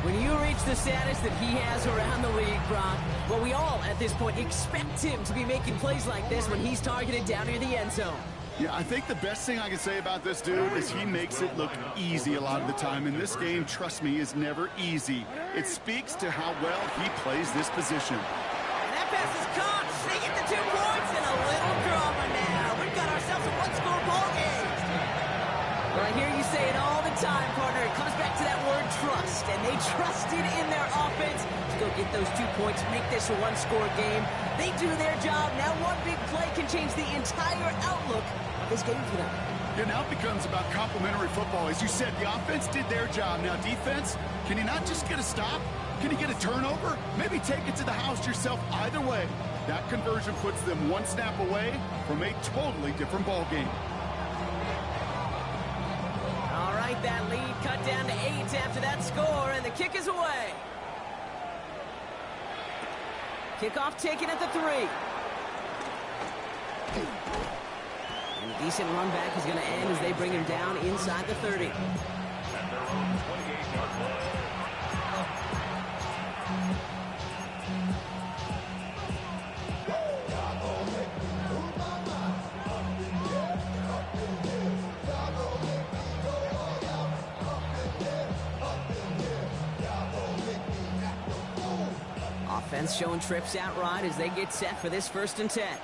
When you reach the status that he has around the league, Brock, well, we all, at this point, expect him to be making plays like this when he's targeted down near the end zone. Yeah, I think the best thing I can say about this dude is he makes it look easy a lot of the time. And this game, trust me, is never easy. It speaks to how well he plays this position. And that pass is caught. They get the 2 points and a little drama now. We've got ourselves a one-score ball game. Well, I hear you say it all the time, partner. It comes back to that word trust. And they trusted in their offense to go get those 2 points, make this a one-score game. They do their job. Now one big play can change the entire outlook of this game for them. Yeah, now it becomes about complementary football. As you said, the offense did their job. Now defense, can you not just get a stop? Can you get a turnover? Maybe take it to the house yourself. Either way, that conversion puts them one snap away from a totally different ball game. All right, that lead cut down to 8 after that score, and the kick is away. Kickoff taken at the 3. And a decent run back is going to end as they bring him down inside the 30. At their own 28-yard line. Offense showing trips out right as they get set for this 1st and 10.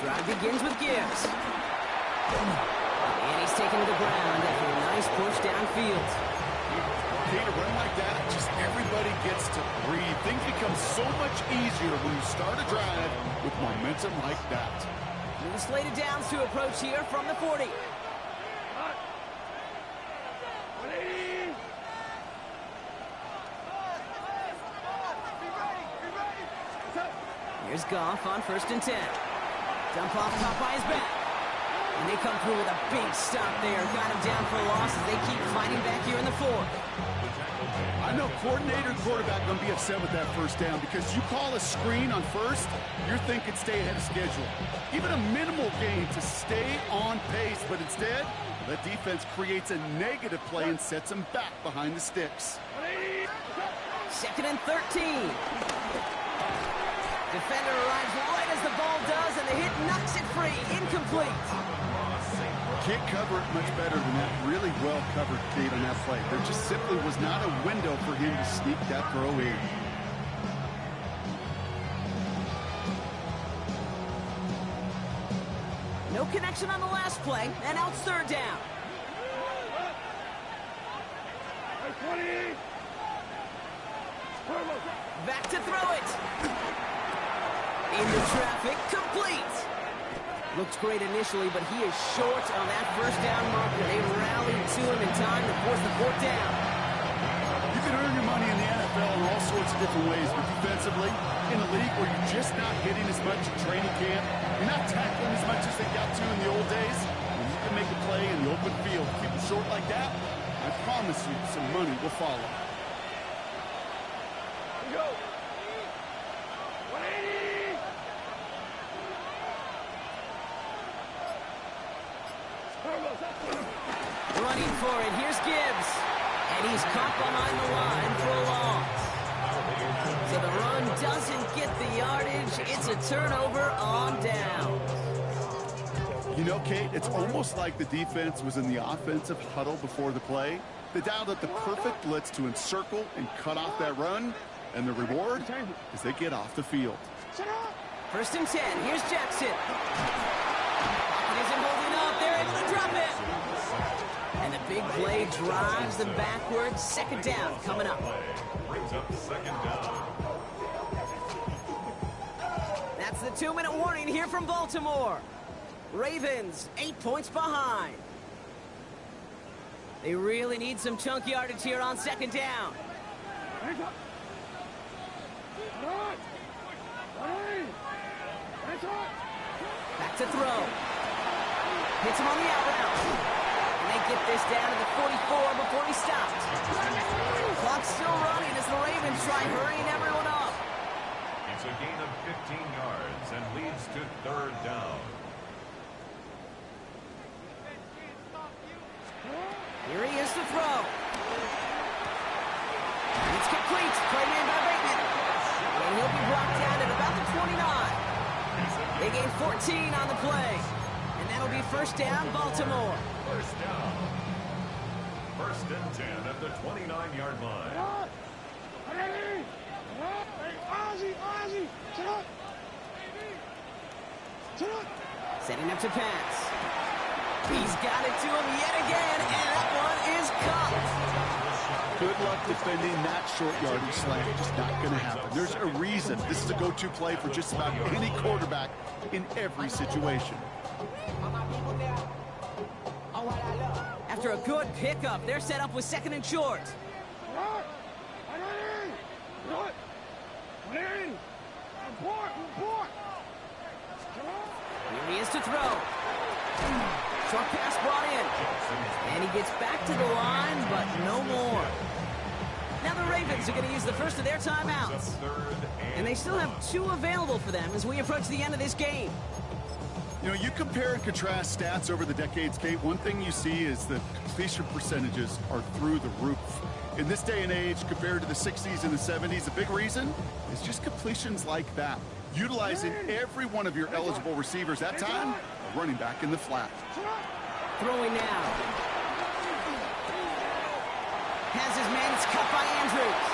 Drive begins with Gibbs. And he's taken to the ground after a nice push downfield. Okay, to run like that, just everybody gets to breathe. Things become so much easier when you start a drive with momentum like that. And the slated downs to approach here from the 40. Here's Goff on 1st and 10. Dump off Popeye's back. And they come through with a big stop there. Got him down for a loss as they keep fighting back here in the 4th. I know coordinator and quarterback going to be upset with that 1st down because you call a screen on 1st, you're thinking stay ahead of schedule. Even a minimal gain to stay on pace, but instead, the defense creates a negative play and sets them back behind the sticks. 2nd and 13. Defender arrives right as the ball does, and the hit knocks it free. Incomplete. Can't cover it much better than that. Really well covered, Kate, on that play. There just simply was not a window for him to sneak that throw in. No connection on the last play, and out 3rd down. Back to throw it. Into traffic, complete. Looks great initially, but he is short on that 1st down marker. They rallied to him in time to force the 4th down. You can earn your money in the NFL in all sorts of different ways, but defensively, in a league where you're just not hitting as much at training camp, you're not tackling as much as they got to in the old days, when you can make a play in the open field, keep it short like that, I promise you some money will follow. Running for it, here's Gibbs. And he's caught behind the line for a loss. So the run doesn't get the yardage. It's a turnover on down. You know, Kate, it's almost like the defense was in the offensive huddle before the play. They dialed up the perfect blitz to encircle and cut off that run. And the reward is they get off the field. 1st and 10, here's Jackson. He isn't holding up, they're able to drop it. And the big play drives them backwards. 2nd down coming up. Brings up 2nd down. That's the 2-minute warning here from Baltimore. Ravens, 8 points behind. They really need some chunk yardage here on second down. Back to throw. Hits him on the out route. And they get this down to the 44 before he stopped. Clock's still running as the Ravens try hurrying everyone up. It's a gain of 15 yards and leads to third down. Here he is to throw. It's complete. Play made by Bateman. And he'll be brought down at about the 29. They gain 14 on the play. And that'll be first down, Baltimore. First down. First and 10 at the 29-yard line. Setting up to pass. He's got it to him yet again, and that one is caught. Good luck defending that short yardage slant. Just not going to happen. There's a reason this is a go-to play for just about any quarterback in every situation. After a good pickup, they're set up with second and short. Here he is to throw. Short pass brought in. And he gets back to the line, but no more. Now the Ravens are going to use the first of their timeouts. And they still have 2 available for them as we approach the end of this game. You know, you compare and contrast stats over the decades, Kate. One thing you see is that completion percentages are through the roof. In this day and age, compared to the 60s and the 70s, a big reason is just completions like that. Utilizing every one of your eligible receivers. That time, a running back in the flat. Throwing now. Has his man, it's cut by Andrews.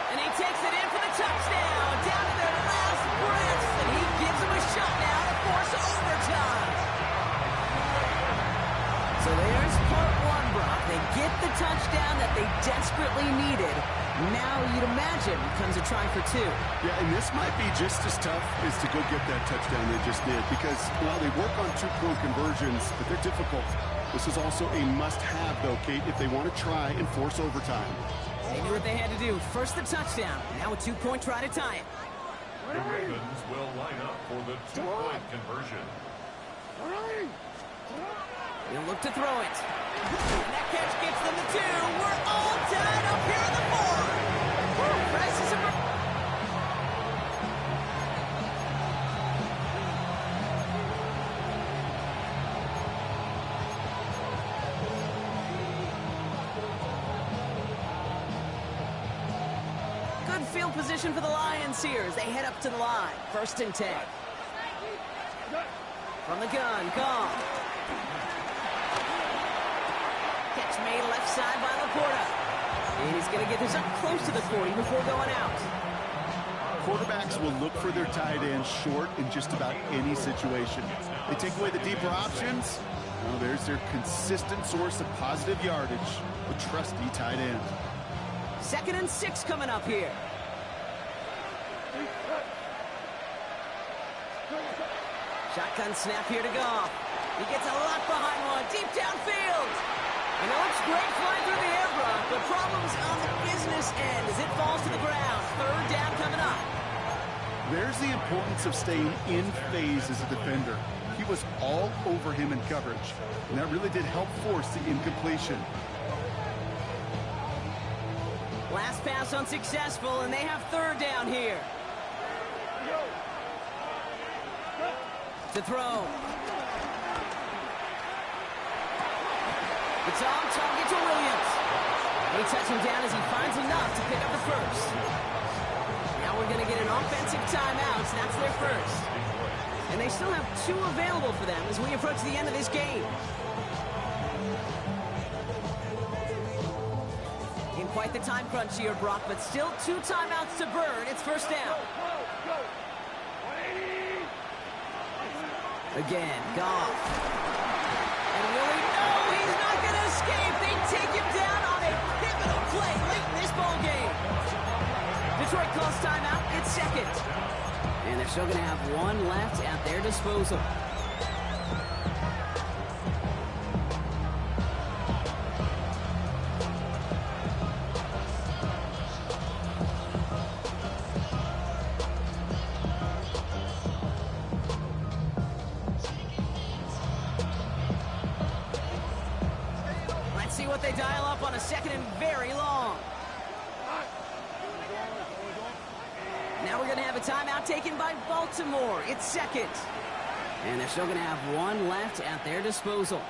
And he takes it in for the touchdown. Down to their last breaths. And he gives him a shot now to force overtime. So there's part 1, Brock. They get the touchdown that they desperately needed. Now you'd imagine comes a try for 2. Yeah, and this might be just as tough as to go get that touchdown they just did. Because while they work on 2-point conversions, but they're difficult. This is also a must-have, though, Kate, if they want to try and force overtime. They knew what they had to do. First the touchdown. Now a 2-point try to tie it. The Ravens will line up for the 2-point conversion. He'll look to throw it. And that catch gets them the 2. We're all tied up here in the 4. Crisis of... Good field position for the Lions here as they head up to the line. First and 10. From the gun, Gone. Catch made left side by Laporta. And he's going to get this up close to the 40 before going out. Quarterbacks will look for their tight end short in just about any situation. They take away the deeper options. Well, there's their consistent source of positive yardage, a trusty tight end. 2nd and 6 coming up here. Shotgun snap here to Goff. He gets a lot behind one, deep downfield. And it looks great flying through the air, Brock, but problems on the business end as it falls to the ground. 3rd down coming up. There's the importance of staying in phase as a defender. He was all over him in coverage, and that really did help force the incompletion. Last pass unsuccessful, and they have 3rd down here. To throw. It's on target to Williams. They touch him down as he finds enough to pick up the 1st. Now we're going to get an offensive timeout. So that's their 1st. And they still have 2 available for them as we approach the end of this game. In quite the time crunch here, Brock, but still 2 timeouts to burn. It's first down. Again, Goff. And Willie, no, he's not going to escape. They take him down on a pivotal play late in this ball game. Detroit calls timeout. It's 2nd. And they're still going to have 1 left at their disposal. dial up on a second and very long. Now we're going to have a timeout taken by Baltimore. It's second. And they're still going to have one left at their disposal.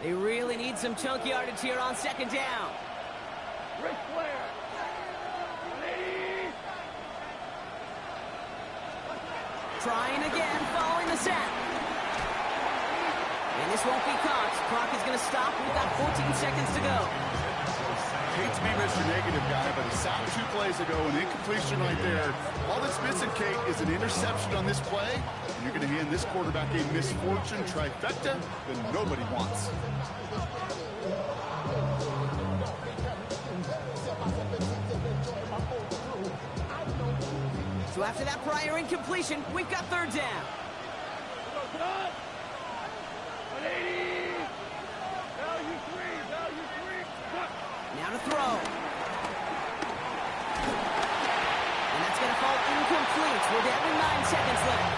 They really need some chunk yardage here on second down. Ric Flair. Trying again, following the sack. And this won't be caught. Clock is going to stop. We've got 14 seconds to go. Hate to be Mr. Negative guy, but a sack 2 plays ago, an incompletion right there. All that's missing, Kate, is an interception on this play. And you're going to hand this quarterback a misfortune trifecta that nobody wants. So after that prior incompletion, we've got third down. Now to throw. And that's going to fall incomplete. We're down to 9 seconds left.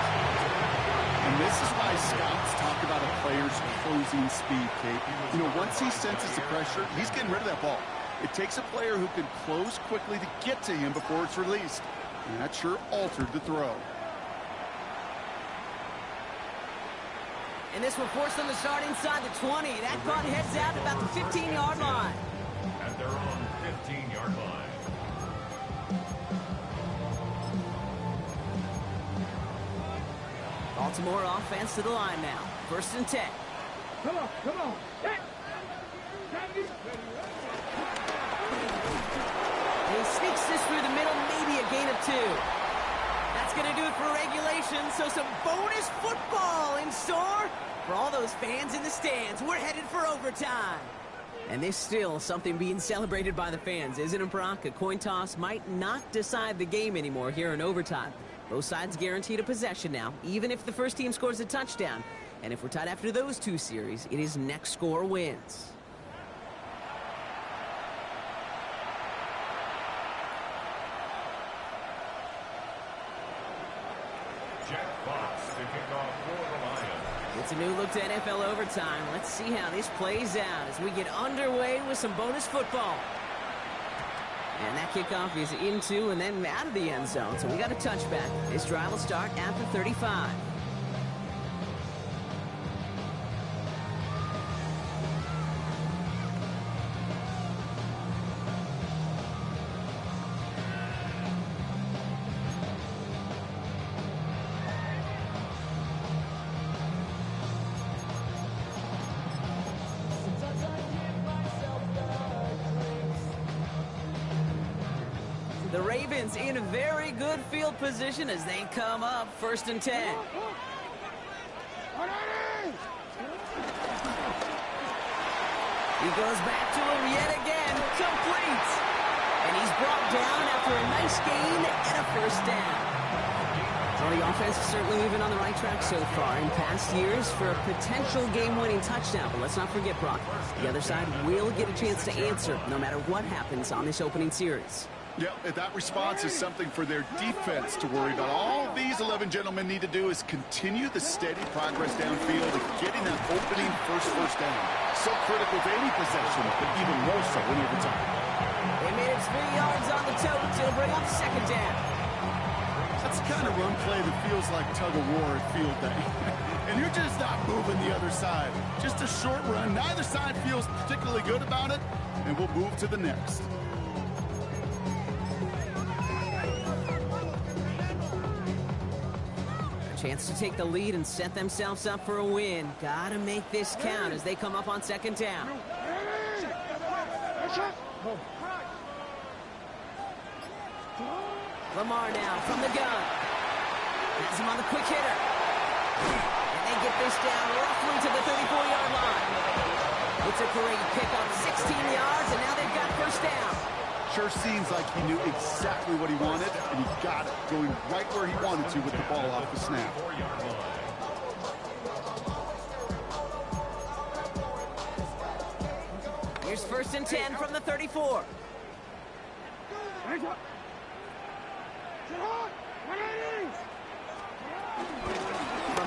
And this is why scouts talk about a player's closing speed, Kate. You know, once he senses the pressure, he's getting rid of that ball. It takes a player who can close quickly to get to him before it's released. And that sure altered the throw. And this will force them to start inside the 20. That punt heads out about the 15-yard line. And they're on 15-yard line. Baltimore offense to the line now. First and 10. Come on, come on. Hey. He sneaks this through the middle, maybe a gain of 2. That's going to do it for regulation, so some bonus football in store for all those fans in the stands. We're headed for overtime. And there's still something being celebrated by the fans, isn't it, Brock? A coin toss might not decide the game anymore here in overtime. Both sides guaranteed a possession now, even if the first team scores a touchdown. And if we're tied after those 2 series, it is next score wins. It's a new look to NFL overtime. Let's see how this plays out as we get underway with some bonus football. And that kickoff is into and then out of the end zone. So we got a touchback. This drive will start at the 35. The Ravens in a very good field position as they come up first and 10. He goes back to him yet again, complete. And he's brought down after a nice gain and a first down. Well, the offense is certainly moving on the right track so far in past years for a potential game-winning touchdown. But let's not forget, Brock, the other side will get a chance to answer no matter what happens on this opening series. Yeah, that response is something for their defense to worry about. All these 11 gentlemen need to do is continue the steady progress downfield and getting that opening first down. So critical to any possession, but even more so in overtime. They made it 3 yards on the tote to bring up second down. That's the kind of run play that feels like tug-of-war at field day. And you're just not moving the other side. Just a short run. Neither side feels particularly good about it, and we'll move to the next. Chance to take the lead and set themselves up for a win. Gotta make this count as they come up on second down. Lamar now from the gun. Has him on the quick hitter. And they get this down roughly to the 34-yard line. It's a great pickup, 16 yards, and now they've got first down. Sure seems like he knew exactly what he wanted, and he got it, going right where he wanted to with the ball off the snap. Here's 1st and 10 from the 34. From the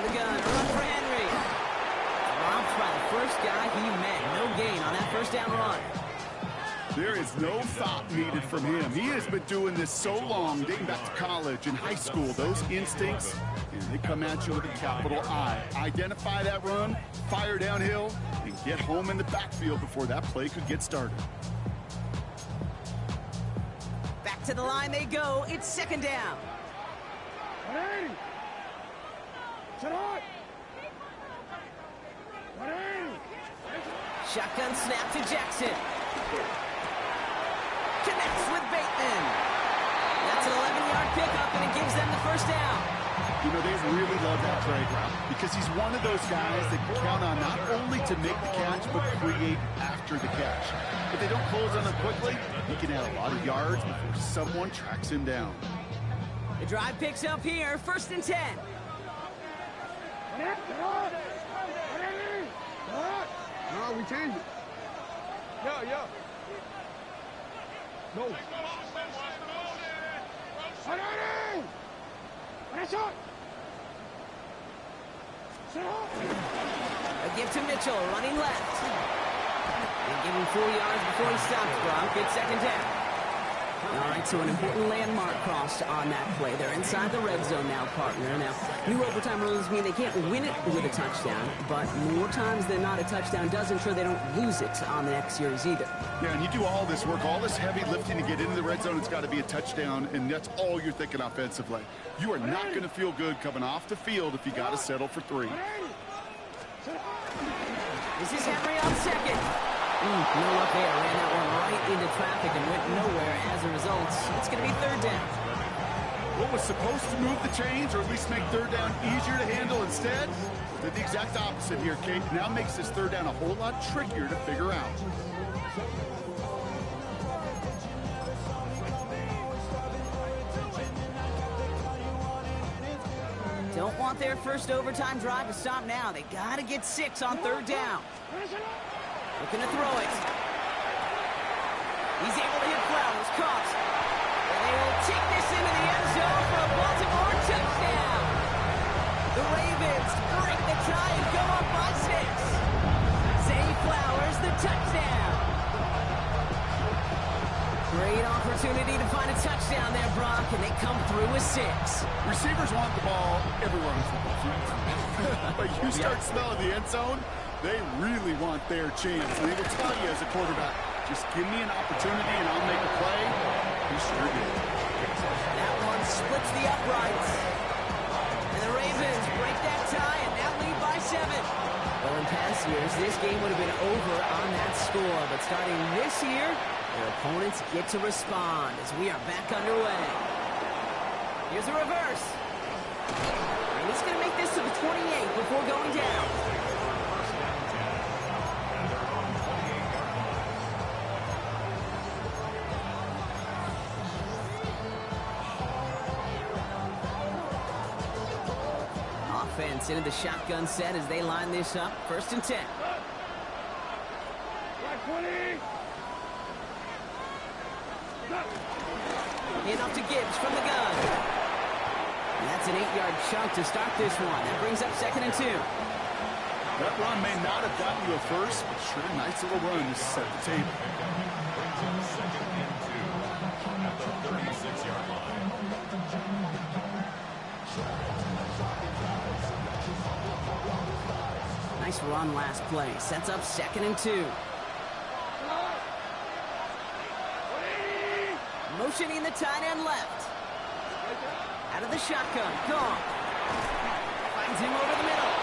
gun, a run for Henry. Dropped by the first guy he met. No gain on that 1st down run. There is no thought needed from him. He has been doing this so long, dating back to college and high school. Those instincts, and they come at you with a capital I. Identify that run, fire downhill, and get home in the backfield before that play could get started. Back to the line they go. It's 2nd down. Shotgun snap to Jackson. Connects with Bateman. That's an 11-yard pickup, and it gives them the 1st down. You know, they really love that trade route because he's one of those guys that can count on not only to make the catch, but create after the catch. If they don't close on him quickly, he can add a lot of yards before someone tracks him down. The drive picks up here, 1st and 10. No, we change it. Yeah. No. A give to Mitchell, running left. And give him 4 yards before he stops, Brock. Good 2nd down. All right, so an important landmark crossed on that play. They're inside the red zone now, partner. Now, new overtime rules mean they can't win it with a touchdown, but more times than not, a touchdown does ensure they don't lose it on the next series either. Yeah, and you do all this work, all this heavy lifting to get into the red zone, it's got to be a touchdown, and that's all you're thinking offensively. You are not going to feel good coming off the field if you got to settle for 3. This is Henry on 2nd. No luck there. Ran that one right into traffic and went nowhere as a result. It's going to be 3rd down. What was supposed to move the chains, or at least make 3rd down easier to handle instead, did the exact opposite here, Kate. Now makes this 3rd down a whole lot trickier to figure out. Don't want their first overtime drive to stop now. They got to get 6 on 3rd down. Looking to throw it. He's able to hit Flowers. Caught. And they will take this into the end zone for a Baltimore touchdown. The Ravens break the tie and go up by 6. Zay Flowers, the touchdown. Great opportunity to find a touchdown there, Brock, and they come through with 6. Receivers want the ball everywhere on the football field. But you start smelling the end zone, they really want their chance. And they will tell you as a quarterback, just give me an opportunity and I'll make a play. He sure did. That one splits the uprights. And the Ravens break that tie and now lead by 7. Well, in past years, this game would have been over on that score. But starting this year, their opponents get to respond as we are back underway. Here's a reverse. And he's going to make this to the 28 before going down. Offense into the shotgun set as they line this up. 1st and 10. Hand off to Gibbs from the gun. And that's an 8-yard chunk to start this one. That brings up 2nd and 2. That run may not have gotten you a first, but sure a nice little run to set the table. Brings up 2nd and 2 at the 36-yard line. Nice run last play. Sets up 2nd and 2. Motioning the tight end left. Out of the shotgun. Gone. Finds him over the middle.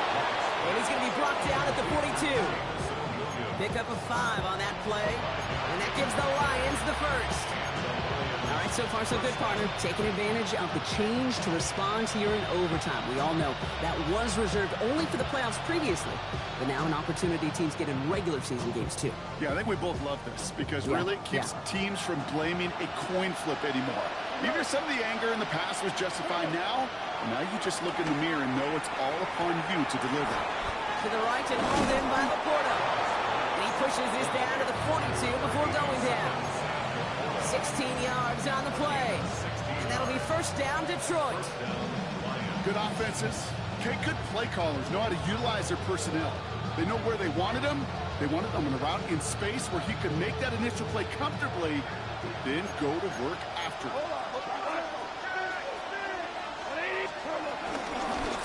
And he's going to be brought down at the 42. Pick up a 5 on that play. And that gives the Lions the first. All right, so far so good, partner. Taking advantage of the change to respond here in overtime. We all know that was reserved only for the playoffs previously. But now an opportunity teams get in regular season games too. Yeah, I think we both love this because really it keeps teams from blaming a coin flip anymore. Even if some of the anger in the past was justified now you just look in the mirror and know it's all upon you to deliver. To the right and hauled in by Laporta. And he pushes this down to the 42 before going down. 16 yards on the play. And that'll be first down, Detroit. Good offenses. Okay, good play callers know how to utilize their personnel. They know where they wanted them. They wanted them on a route in space where he could make that initial play comfortably, then go to work after it.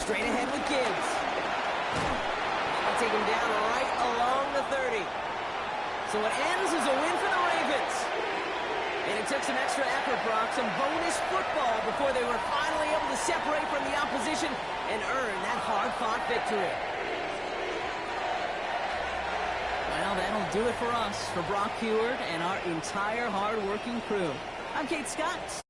Straight ahead with Gibbs. They'll take him down right along the 30. So it ends as a win for the Ravens. And it took some extra effort, Brock, some bonus football before they were finally able to separate from the opposition and earn that hard-fought victory. Well, that'll do it for us, for Brock Heward and our entire hard-working crew. I'm Kate Scott.